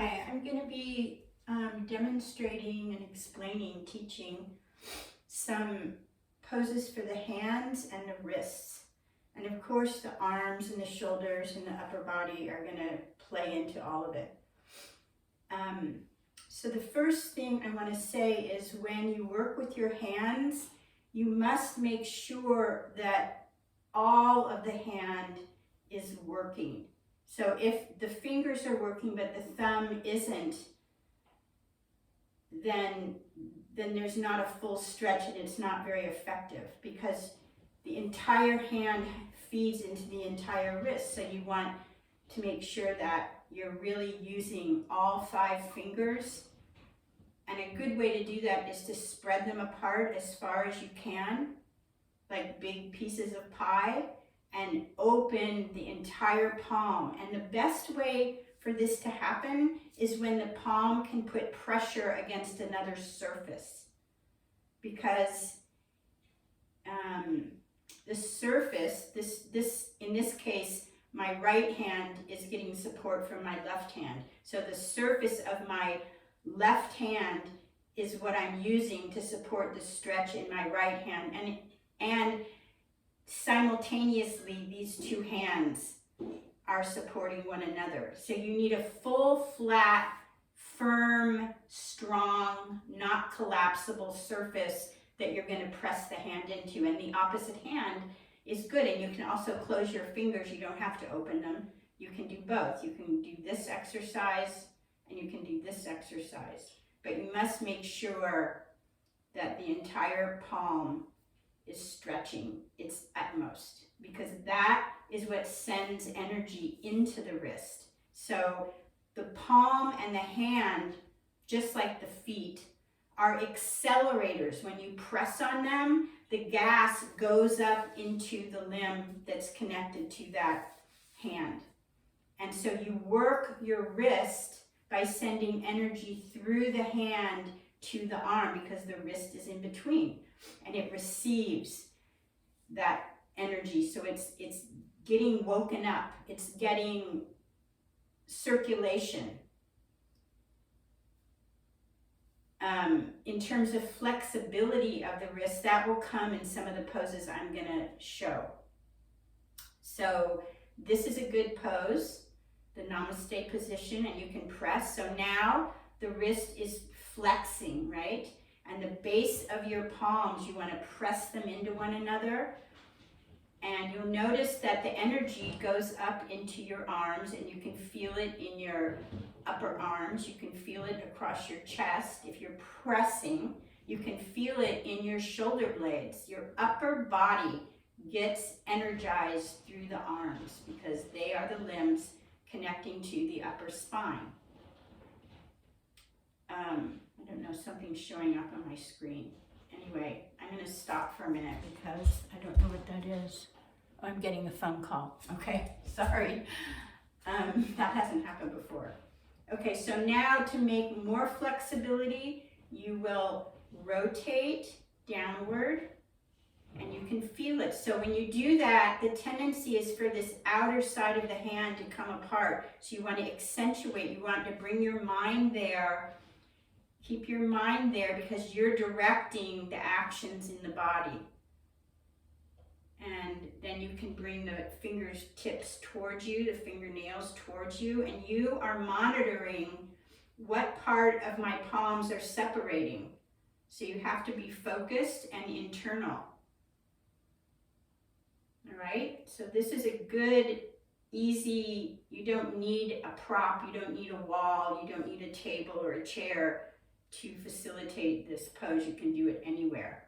Hi, I'm going to be demonstrating and explaining, teaching some poses for the hands and the wrists. And of course the arms and the shoulders and the upper body are going to play into all of it. So the first thing I want to say is when you work with your hands, you must make sure that all of the hand is working. So if the fingers are working but the thumb isn't, then there's not a full stretch and it's not very effective because the entire hand feeds into the entire wrist. So you want to make sure that you're really using all 5 fingers. And a good way to do that is to spread them apart as far as you can, like big pieces of pie, and open the entire palm. And the best way for this to happen is when the palm can put pressure against another surface, because the surface, in this case, my right hand is getting support from my left hand. So the surface of my left hand is what I'm using to support the stretch in my right hand. And simultaneously, these 2 hands are supporting one another. So you need a full, flat, firm, strong, not collapsible surface that you're going to press the hand into. And the opposite hand is good. And you can also close your fingers. You don't have to open them. You can do both. You can do this exercise and you can do this exercise. But you must make sure that the entire palm is stretching its utmost, because that is what sends energy into the wrist. So the palm and the hand, just like the feet, are accelerators. When you press on them, the gas goes up into the limb that's connected to that hand. And so you work your wrist by sending energy through the hand to the arm, because the wrist is in between and it receives that energy. So it's getting woken up, it's getting circulation. In terms of flexibility of the wrist, that will come in some of the poses I'm going to show. So this is a good pose, the Namaste position, and you can press. So now the wrist is flexing, right? And the base of your palms, you want to press them into one another. And you'll notice that the energy goes up into your arms, and you can feel it in your upper arms. You can feel it across your chest. If you're pressing, you can feel it in your shoulder blades. Your upper body gets energized through the arms because they are the limbs connecting to the upper spine. I don't know, something's showing up on my screen. Anyway, I'm going to stop for a minute because I don't know what that is. Oh, I'm getting a phone call. Okay, sorry. That hasn't happened before. Okay, so now to make more flexibility, you will rotate downward and you can feel it. So when you do that, the tendency is for this outer side of the hand to come apart. So you want to accentuate, you want to bring your mind there. Keep your mind there because you're directing the actions in the body. And then you can bring the fingertips towards you, the fingernails towards you, and you are monitoring what part of my palms are separating. So you have to be focused and internal. All right, so this is a good, easy, you don't need a prop, you don't need a wall, you don't need a table or a chair to facilitate this pose. You can do it anywhere.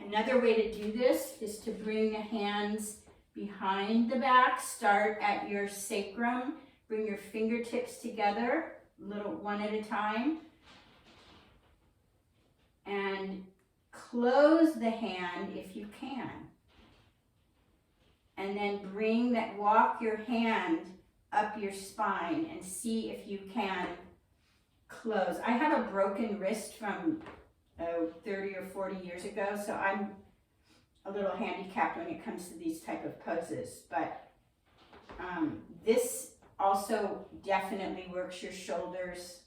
Another way to do this is to bring the hands behind the back. Start at your sacrum. Bring your fingertips together, one at a time. And close the hand if you can. And then walk your hand up your spine and see if you can close. I have a broken wrist from 30 or 40 years ago, so I'm a little handicapped when it comes to these type of poses, but this also definitely works your shoulders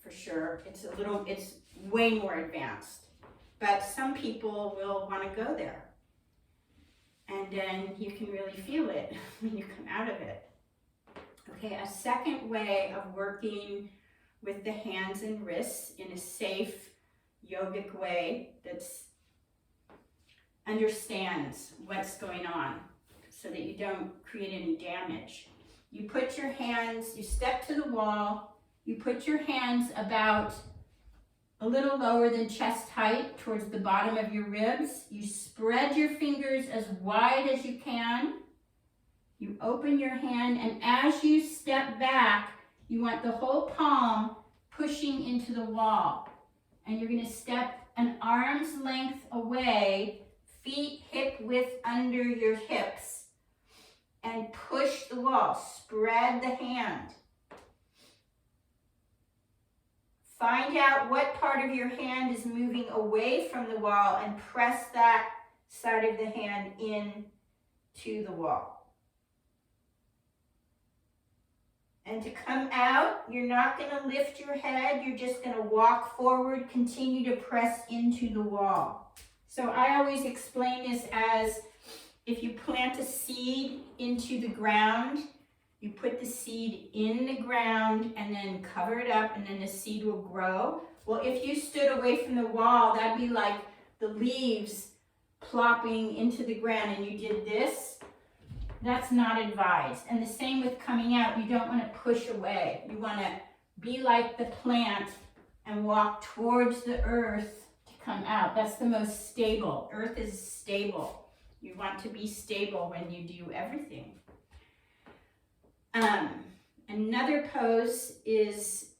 for sure. It's way more advanced, but some people will want to go there. And then you can really feel it when you come out of it. Okay, a second way of working with the hands and wrists in a safe yogic way that's understands what's going on so that you don't create any damage. You put your hands, you step to the wall, you put your hands about a little lower than chest height towards the bottom of your ribs. You spread your fingers as wide as you can. You open your hand, and as you step back, you want the whole palm pushing into the wall. And you're going to step an arm's length away, feet hip width under your hips, and push the wall. Spread the hand. Find out what part of your hand is moving away from the wall and press that side of the hand in to the wall. And to come out, you're not going to lift your head. You're just going to walk forward, continue to press into the wall. So I always explain this as if you plant a seed into the ground, you put the seed in the ground and then cover it up, and then the seed will grow. Well, if you stood away from the wall, that'd be like the leaves plopping into the ground and you did this. That's not advised. And the same with coming out. You don't want to push away. You want to be like the plant and walk towards the earth to come out. That's the most stable. Earth is stable. You want to be stable when you do everything. Another pose is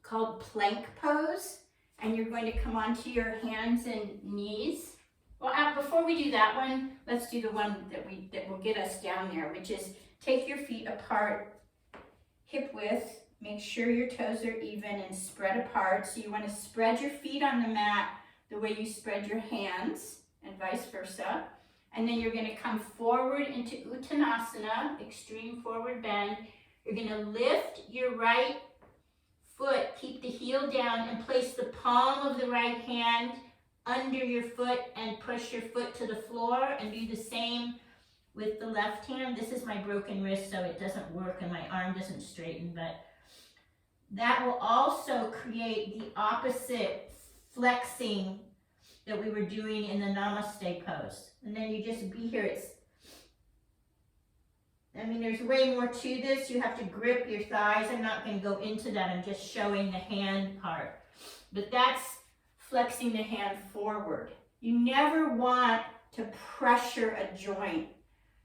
called plank pose, and you're going to come onto your hands and knees. Well, before we do that one, let's do the one that will get us down there, which is take your feet apart, hip width. Make sure your toes are even and spread apart. So you want to spread your feet on the mat the way you spread your hands, and vice versa. And then you're going to come forward into Uttanasana, extreme forward bend. You're going to lift your right foot, keep the heel down, and place the palm of the right hand under your foot and push your foot to the floor, and do the same with the left hand. This is my broken wrist, so it doesn't work and my arm doesn't straighten, but that will also create the opposite flexing that we were doing in the Namaste pose. And then you just be here. There's way more to this. You have to grip your thighs. I'm not going to go into that. I'm just showing the hand part. But that's flexing the hand forward. You never want to pressure a joint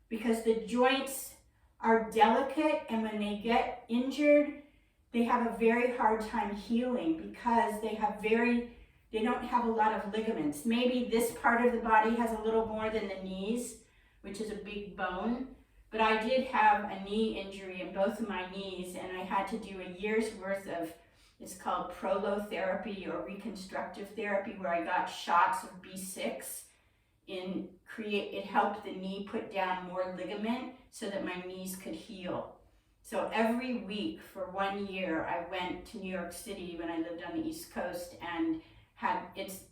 because the joints are delicate, and when they get injured, they have a very hard time healing because they don't have a lot of ligaments. Maybe this part of the body has a little more than the knees, which is a big bone. But I did have a knee injury in both of my knees, and I had to do a year's worth of, it's called prolotherapy or reconstructive therapy, where I got shots of B6. It helped the knee put down more ligament so that my knees could heal. So every week for 1 year, I went to New York City when I lived on the East Coast, and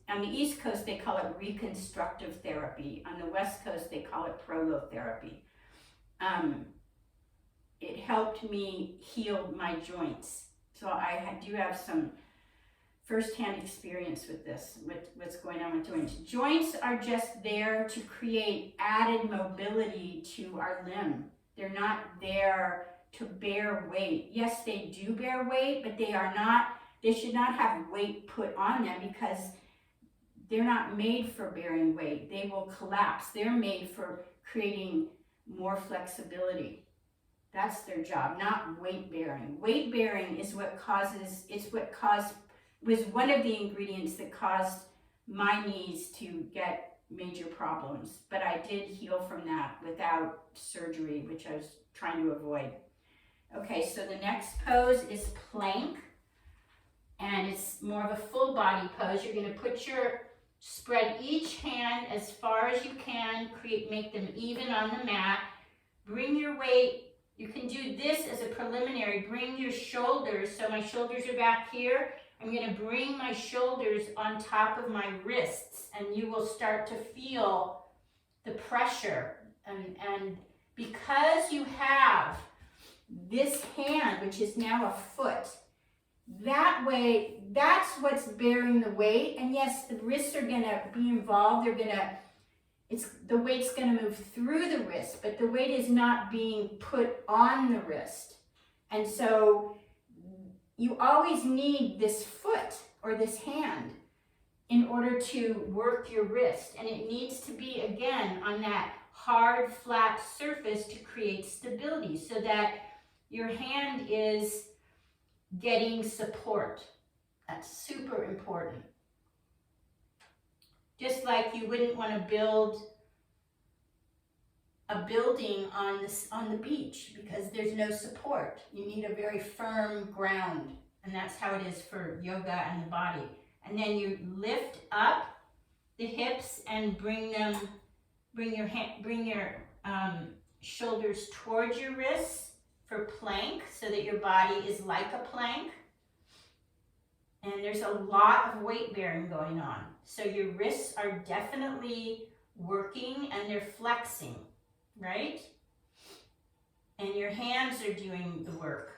on the East Coast they call it reconstructive therapy. On the West Coast they call it prolotherapy. It helped me heal my joints. So I do have some firsthand experience with this, with what's going on with joints. Joints are just there to create added mobility to our limb. They're not there to bear weight. Yes, they do bear weight, but they should not have weight put on them because they're not made for bearing weight. They will collapse. They're made for creating more flexibility. That's their job, not weight bearing. Weight bearing is was one of the ingredients that caused my knees to get major problems. But I did heal from that without surgery, which I was trying to avoid. Okay, so the next pose is plank. And it's more of a full body pose. You're going to spread each hand as far as you can, make them even on the mat. Bring your weight, You can do this as a preliminary. Bring your shoulders, so my shoulders are back here. I'm going to bring my shoulders on top of my wrists, and you will start to feel the pressure. And because you have this hand, which is now a foot, that way, that's what's bearing the weight. And yes, the wrists are going to be involved. The weight's going to move through the wrist, but the weight is not being put on the wrist. And so you always need this foot or this hand in order to work your wrist. And it needs to be, again, on that hard, flat surface to create stability so that your hand is getting support. That's super important. Just like you wouldn't want to build a building on the beach because there's no support. You need a very firm ground, and that's how it is for yoga and the body. And then you lift up the hips and bring your shoulders towards your wrists for plank, so that your body is like a plank. And there's a lot of weight bearing going on. So your wrists are definitely working and they're flexing, right? And your hands are doing the work.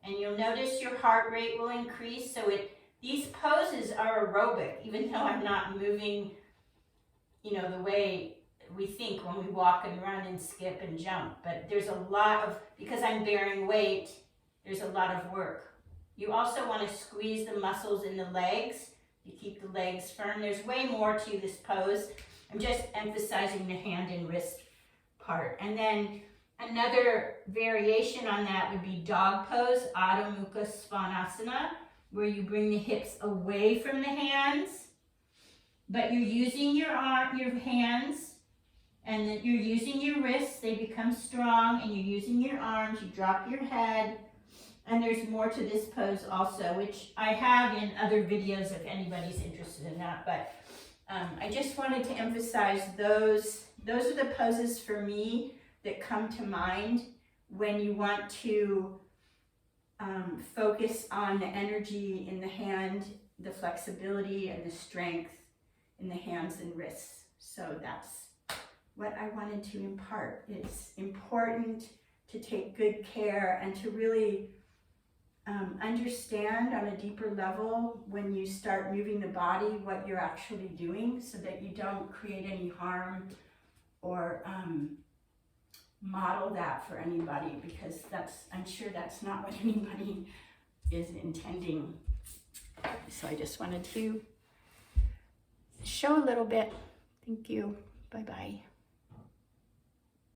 And you'll notice your heart rate will increase. So these poses are aerobic, even though I'm not moving, the way we think when we walk and run and skip and jump. But there's a lot of, because I'm bearing weight, there's a lot of work. You also want to squeeze the muscles in the legs to keep the legs firm. There's way more to this pose. I'm just emphasizing the hand and wrist part. And then another variation on that would be dog pose, Adho Mukha Svanasana, where you bring the hips away from the hands, but you're using your hands, and then you're using your wrists. They become strong, and you're using your arms. You drop your head. And there's more to this pose also, which I have in other videos if anybody's interested in that. But I just wanted to emphasize those are the poses for me that come to mind when you want to focus on the energy in the hand, the flexibility and the strength in the hands and wrists. So that's what I wanted to impart. It's important to take good care and to really understand on a deeper level when you start moving the body what you're actually doing, so that you don't create any harm or model that for anybody, because I'm sure that's not what anybody is intending. So I just wanted to show a little bit. Thank you. Bye-bye.